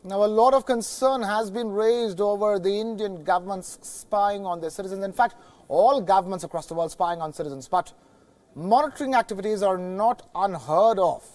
Now, a lot of concern has been raised over the Indian government's spying on their citizens. In fact, all governments across the world spying on citizens. But monitoring activities are not unheard of.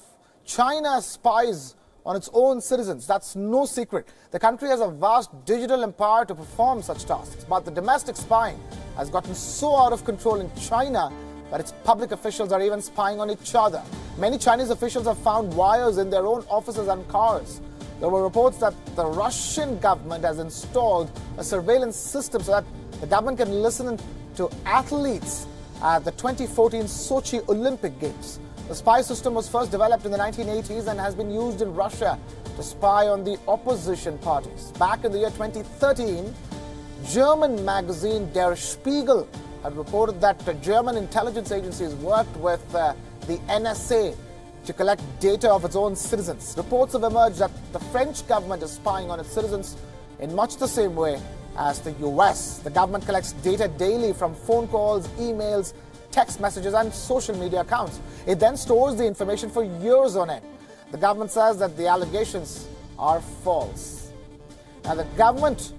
China spies on its own citizens. That's no secret. The country has a vast digital empire to perform such tasks. But the domestic spying has gotten so out of control in China that its public officials are even spying on each other. Many Chinese officials have found wires in their own offices and cars. There were reports that the Russian government has installed a surveillance system so that the government can listen to athletes at the 2014 Sochi Olympic Games. The spy system was first developed in the 1980s and has been used in Russia to spy on the opposition parties. Back in the year 2013, German magazine Der Spiegel had reported that the German intelligence agencies worked with the NSA to collect data of its own citizens. Reports have emerged that the French government is spying on its citizens in much the same way as the US. The government collects data daily from phone calls, emails, text messages and social media accounts. It then stores the information for years on end. The government says that the allegations are false. Now, the government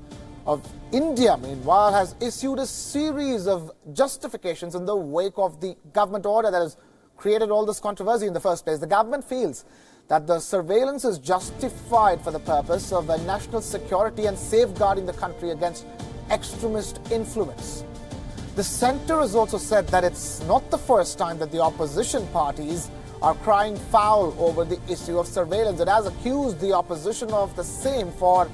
of India, meanwhile, has issued a series of justifications in the wake of the government order that has created all this controversy in the first place. The government feels that the surveillance is justified for the purpose of national security and safeguarding the country against extremist influence. The centre has also said that it's not the first time that the opposition parties are crying foul over the issue of surveillance. It has accused the opposition of the same for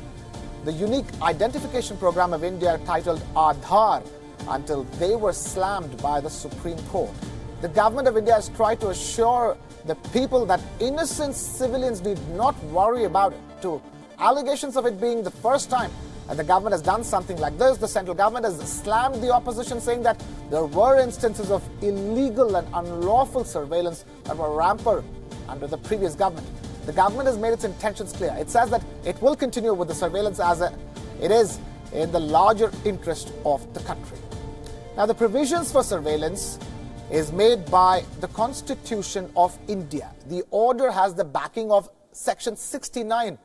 the unique identification program of India titled Aadhaar until they were slammed by the Supreme Court. The government of India has tried to assure the people that innocent civilians need not worry about it. To allegations of it being the first time that the government has done something like this, the central government has slammed the opposition, saying that there were instances of illegal and unlawful surveillance that were rampant under the previous government. The government has made its intentions clear. It says that it will continue with the surveillance as it is in the larger interest of the country. Now, the provisions for surveillance is made by the Constitution of India. The order has the backing of Section 69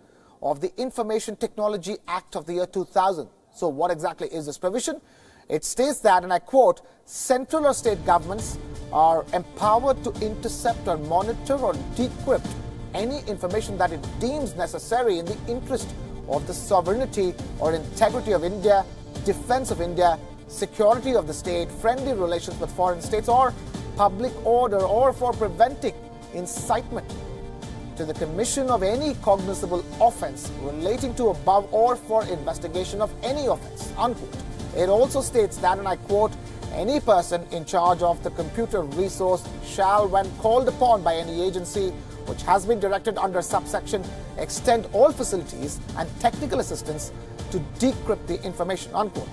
of the Information Technology Act of the year 2000. So what exactly is this provision? It states that, and I quote, central or state governments are empowered to intercept or monitor or decrypt any information that it deems necessary in the interest of the sovereignty or integrity of India, defense of India, security of the state, friendly relations with foreign states, or public order, or for preventing incitement to the commission of any cognizable offense relating to above or for investigation of any offense, unquote. It also states that, and I quote, any person in charge of the computer resource shall, when called upon by any agency which has been directed under subsection, extend all facilities and technical assistance to decrypt the information, unquote.